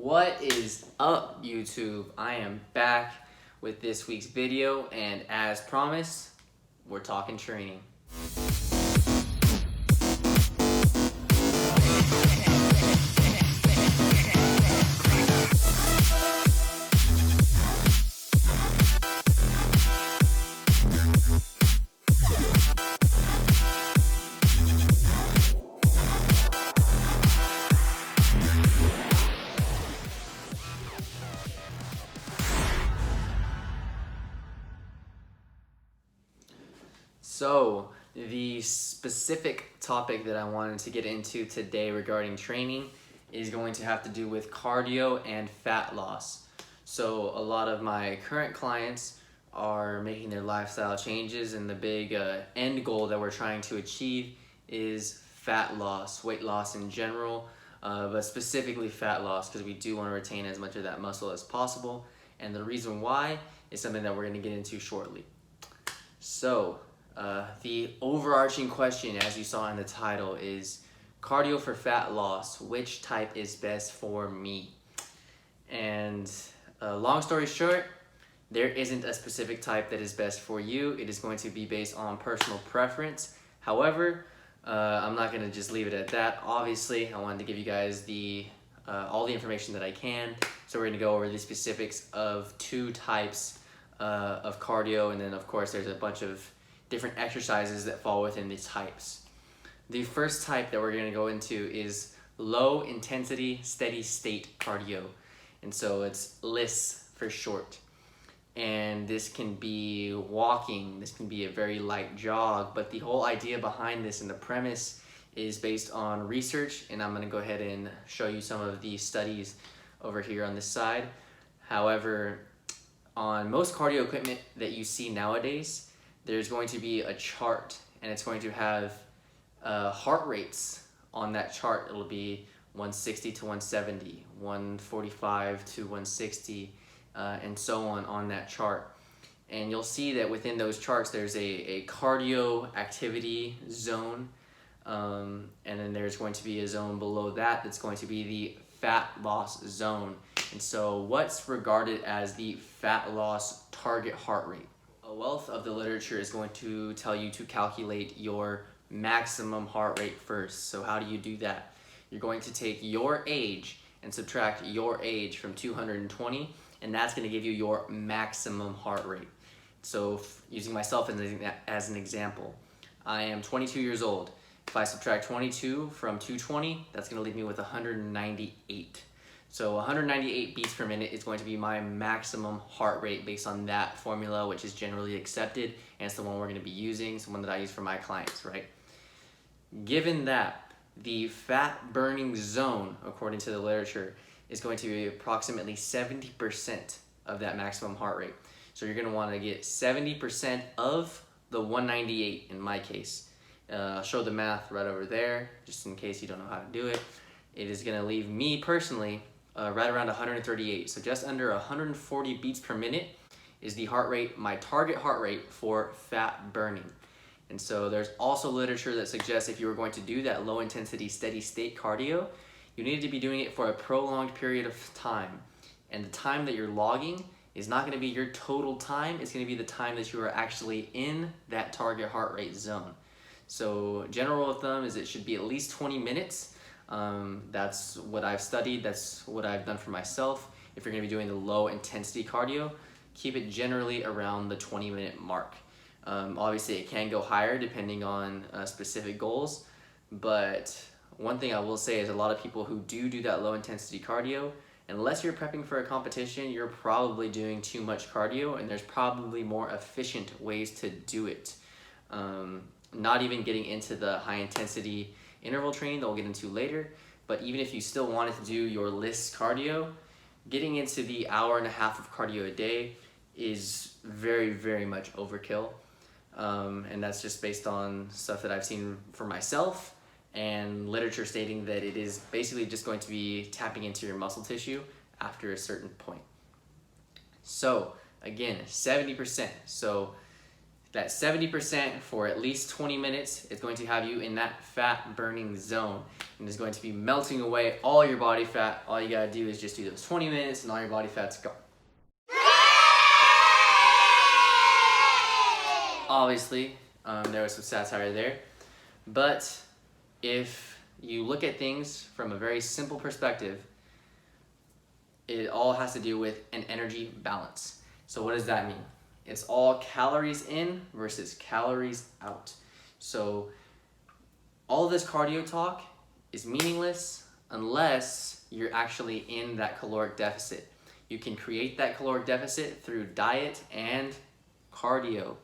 What is up, YouTube? I am back with this week's video, and as promised, we're talking training. So, the specific topic that I wanted to get into today regarding training is going to have to do with cardio and fat loss. So, a lot of my current clients are making their lifestyle changes, and the big end goal that we're trying to achieve is fat loss, weight loss in general, but specifically fat loss, because we do want to retain as much of that muscle as possible. And the reason why is something that we're going to get into shortly. So, the overarching question, as you saw in the title, is cardio for fat loss. Which type is best for me? And long story short, there isn't a specific type that is best for you. It is going to be based on personal preference. However, I'm not going to just leave it at that. Obviously, I wanted to give you guys all the information that I can. So we're going to go over the specifics of two types of cardio, and then of course there's a bunch of different exercises that fall within these types. The first type that we're going to go into is low intensity steady state cardio, and so it's LISS for short. And this can be walking, this can be a very light jog, but the whole idea behind this and the premise is based on research, and I'm going to go ahead and show you some of the studies over here on this side. However, on most cardio equipment that you see nowadays, there's going to be a chart, and it's going to have heart rates on that chart. It'll be 160 to 170, 145 to 160, and so on that chart. And you'll see that within those charts there's a cardio activity zone, and then there's going to be a zone below that that's going to be the fat loss zone. And so what's regarded as the fat loss target heart rate? A wealth of the literature is going to tell you to calculate your maximum heart rate first. So how do you do that? You're going to take your age and subtract your age from 220, and that's going to give you your maximum heart rate. So using myself as an example, I am 22 years old. If I subtract 22 from 220, that's going to leave me with 198. So 198 beats per minute is going to be my maximum heart rate based on that formula, which is generally accepted, and it's the one we're going to be using. It's the one that I use for my clients, right? Given that, the fat burning zone, according to the literature, is going to be approximately 70% of that maximum heart rate. So you're going to want to get 70% of the 198 in my case. I'll show the math right over there, just in case you don't know how to do it. It is going to leave me personally right around 138. So just under 140 beats per minute is the heart rate, my target heart rate for fat burning. And so there's also literature that suggests if you were going to do that low intensity steady state cardio, you need to be doing it for a prolonged period of time. And the time that you're logging is not going to be your total time, it's going to be the time that you are actually in that target heart rate zone. So general rule of thumb is it should be at least 20 minutes. That's what I've studied, that's what I've done for myself. If you're going to be doing the low intensity cardio, keep it generally around the 20-minute mark. Obviously it can go higher depending on specific goals, but one thing I will say is a lot of people who do that low intensity cardio, unless you're prepping for a competition, you're probably doing too much cardio, and there's probably more efficient ways to do it. Not even getting into the high intensity interval training that we'll get into later, but even if you still wanted to do your LISS cardio, getting into the hour and a half of cardio a day is very, very much overkill. And that's just based on stuff that I've seen for myself and literature stating that it is basically just going to be tapping into your muscle tissue after a certain point. So again, 70%. So That 70% for at least 20 minutes is going to have you in that fat burning zone, and is going to be melting away all your body fat. All you gotta do is just do those 20 minutes and all your body fat's gone. Obviously, there was some satire there, but if you look at things from a very simple perspective, it all has to do with an energy balance. So what does that mean? It's all calories in versus calories out. So all of this cardio talk is meaningless unless you're actually in that caloric deficit. You can create that caloric deficit through diet and cardio.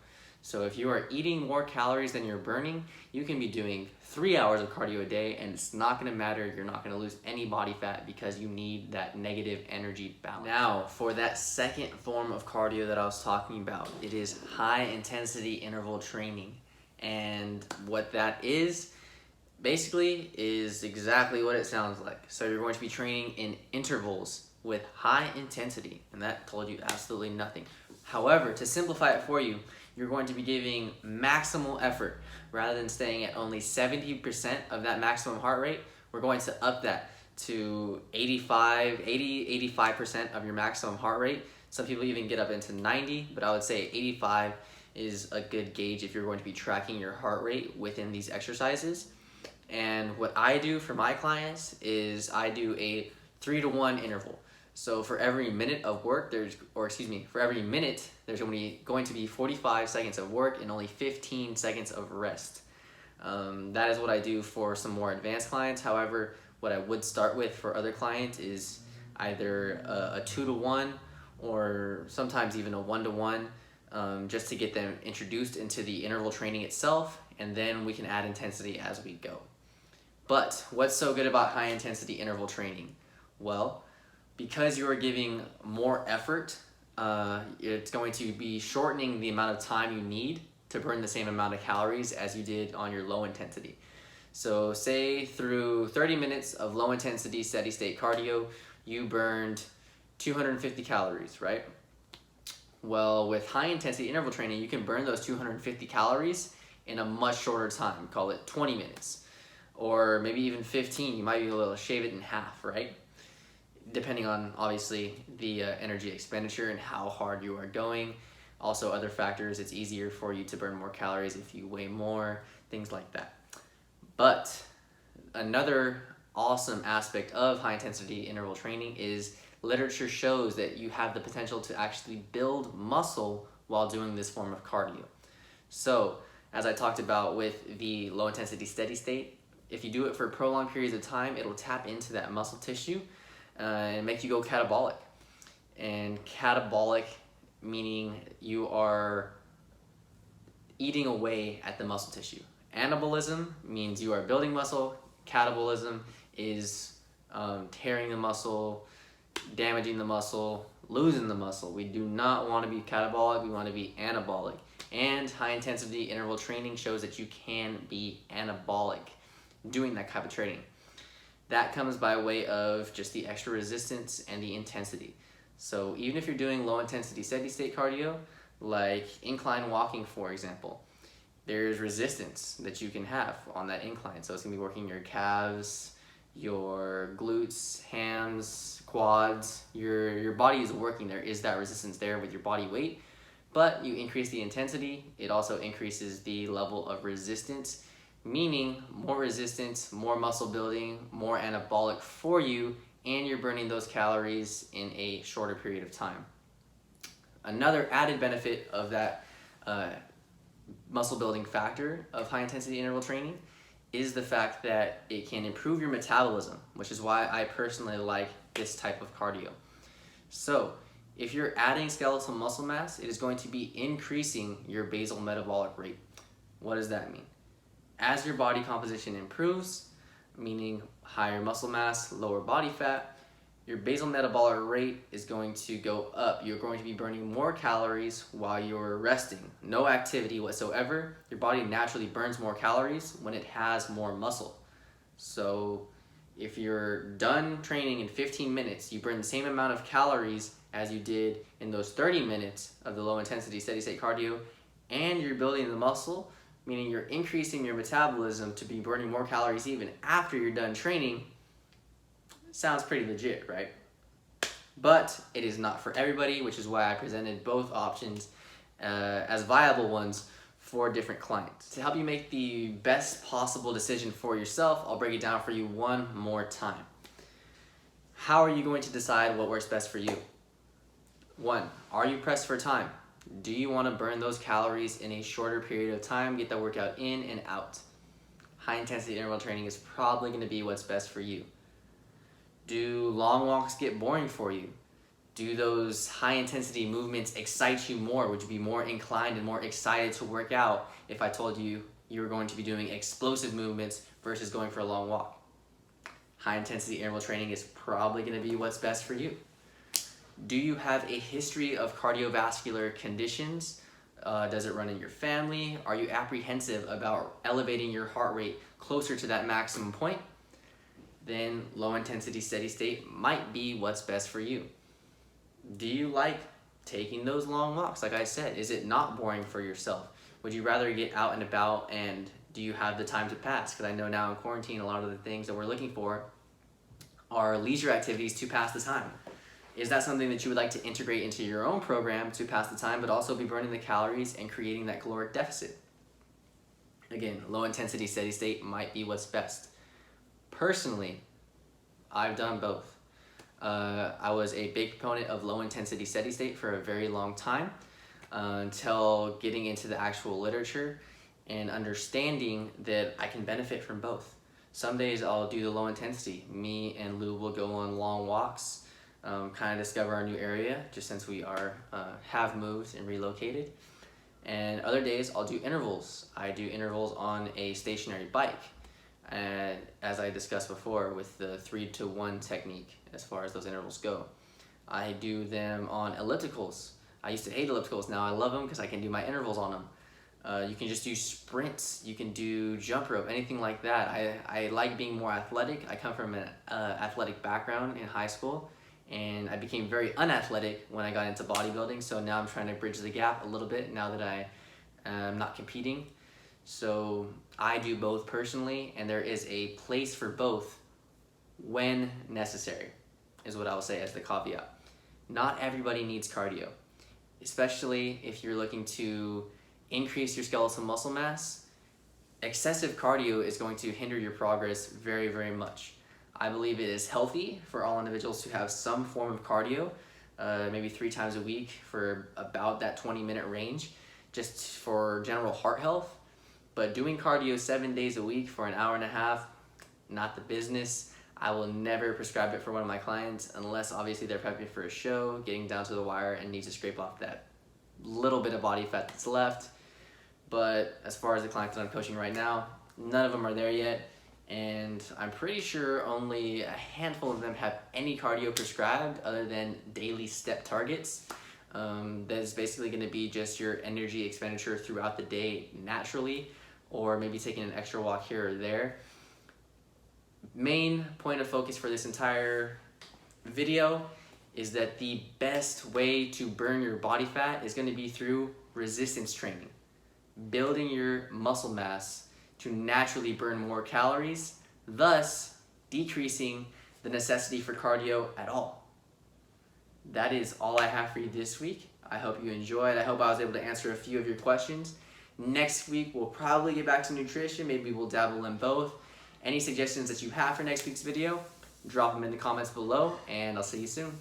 So if you are eating more calories than you're burning, you can be doing 3 hours of cardio a day and it's not gonna matter. You're not gonna lose any body fat because you need that negative energy balance. Now, for that second form of cardio that I was talking about, it is high intensity interval training. And what that is, basically, is exactly what it sounds like. So you're going to be training in intervals with high intensity, and that told you absolutely nothing. However, to simplify it for you, you're going to be giving maximal effort. Rather than staying at only 70% of that maximum heart rate, we're going to up that to 85% of your maximum heart rate. Some people even get up into 90, but I would say 85 is a good gauge if you're going to be tracking your heart rate within these exercises. And what I do for my clients is I do a 3-to-1 interval. So for every minute of work, for every minute, there's going to be 45 seconds of work and only 15 seconds of rest. That is what I do for some more advanced clients. However, what I would start with for other clients is either a 2-to-1 or sometimes even a 1-to-1, just to get them introduced into the interval training itself, and then we can add intensity as we go. But what's so good about high intensity interval training? Well, because you are giving more effort, it's going to be shortening the amount of time you need to burn the same amount of calories as you did on your low intensity. So say through 30 minutes of low intensity steady state cardio, you burned 250 calories, right? Well, with high intensity interval training, you can burn those 250 calories in a much shorter time. Call it 20 minutes, or maybe even 15. You might be able to shave it in half, right? Depending on, obviously, the energy expenditure and how hard you are going. Also, other factors, it's easier for you to burn more calories if you weigh more, things like that. But another awesome aspect of high intensity interval training is literature shows that you have the potential to actually build muscle while doing this form of cardio. So, as I talked about with the low intensity steady state, if you do it for prolonged periods of time, it'll tap into that muscle tissue and make you go catabolic. And catabolic meaning you are eating away at the muscle tissue. Anabolism means you are building muscle. Catabolism is tearing the muscle, damaging the muscle, losing the muscle. We do not want to be catabolic, we want to be anabolic. And high intensity interval training shows that you can be anabolic doing that type of training. That comes by way of just the extra resistance and the intensity. So even if you're doing low intensity steady state cardio, like incline walking, for example, there's resistance that you can have on that incline. So it's gonna be working your calves, your glutes, hams, quads. Your body is working. There is that resistance there with your body weight, but you increase the intensity, it also increases the level of resistance, meaning more resistance, more muscle building, more anabolic for you, and you're burning those calories in a shorter period of time. Another added benefit of that muscle building factor of high intensity interval training is the fact that it can improve your metabolism, which is why I personally like this type of cardio. So if you're adding skeletal muscle mass, it is going to be increasing your basal metabolic rate. What does that mean? As your body composition improves, meaning higher muscle mass, lower body fat, your basal metabolic rate is going to go up. You're going to be burning more calories while you're resting. No activity whatsoever. Your body naturally burns more calories when it has more muscle. So if you're done training in 15 minutes, you burn the same amount of calories as you did in those 30 minutes of the low intensity steady state cardio, and you're building the muscle, meaning you're increasing your metabolism to be burning more calories even after you're done training, sounds pretty legit, right? But it is not for everybody, which is why I presented both options as viable ones for different clients. To help you make the best possible decision for yourself, I'll break it down for you one more time. How are you going to decide what works best for you? 1, are you pressed for time? Do you want to burn those calories in a shorter period of time, get that workout in and out? High intensity interval training is probably going to be what's best for you. Do long walks get boring for you? Do those high intensity movements excite you more? Would you be more inclined and more excited to work out if I told you you were going to be doing explosive movements versus going for a long walk? High intensity interval training is probably going to be what's best for you. Do you have a history of cardiovascular conditions? Does it run in your family? Are you apprehensive about elevating your heart rate closer to that maximum point? Then low intensity steady state might be what's best for you. Do you like taking those long walks? Like I said, is it not boring for yourself? Would you rather get out and about, and do you have the time to pass? Because I know now in quarantine, a lot of the things that we're looking for are leisure activities to pass the time. Is that something that you would like to integrate into your own program to pass the time, but also be burning the calories and creating that caloric deficit? Again, low intensity steady state might be what's best. Personally, I've done both. I was a big proponent of low intensity steady state for a very long time until getting into the actual literature and understanding that I can benefit from both. Some days I'll do the low intensity. Me and Lou will go on long walks, kind of discover our new area, just since we have moved and relocated. And other days I'll do intervals. I do intervals on a stationary bike, and as I discussed before with the 3-to-1 technique as far as those intervals go. I do them on ellipticals. I used to hate ellipticals, now I love them because I can do my intervals on them. You can just do sprints, you can do jump rope, anything like that. I like being more athletic. I come from an athletic background in high school, and I became very unathletic when I got into bodybuilding, so now I'm trying to bridge the gap a little bit now that I am not competing. So I do both personally, and there is a place for both when necessary, is what I will say as the caveat. Not everybody needs cardio, especially if you're looking to increase your skeletal muscle mass. Excessive cardio is going to hinder your progress very, very much. I believe it is healthy for all individuals to have some form of cardio, maybe 3 times a week for about that 20-minute range, just for general heart health. But doing cardio 7 days a week for an hour and a half, not the business. I will never prescribe it for one of my clients unless obviously they're prepping for a show, getting down to the wire, and need to scrape off that little bit of body fat that's left. But as far as the clients that I'm coaching right now, none of them are there yet. And I'm pretty sure only a handful of them have any cardio prescribed other than daily step targets. That is basically going to be just your energy expenditure throughout the day naturally, or maybe taking an extra walk here or there. Main point of focus for this entire video is that the best way to burn your body fat is going to be through resistance training. Building your muscle mass to naturally burn more calories, thus decreasing the necessity for cardio at all. That is all I have for you this week. I hope you enjoyed. I hope I was able to answer a few of your questions. Next week, we'll probably get back to nutrition. Maybe we'll dabble in both. Any suggestions that you have for next week's video, drop them in the comments below, and I'll see you soon.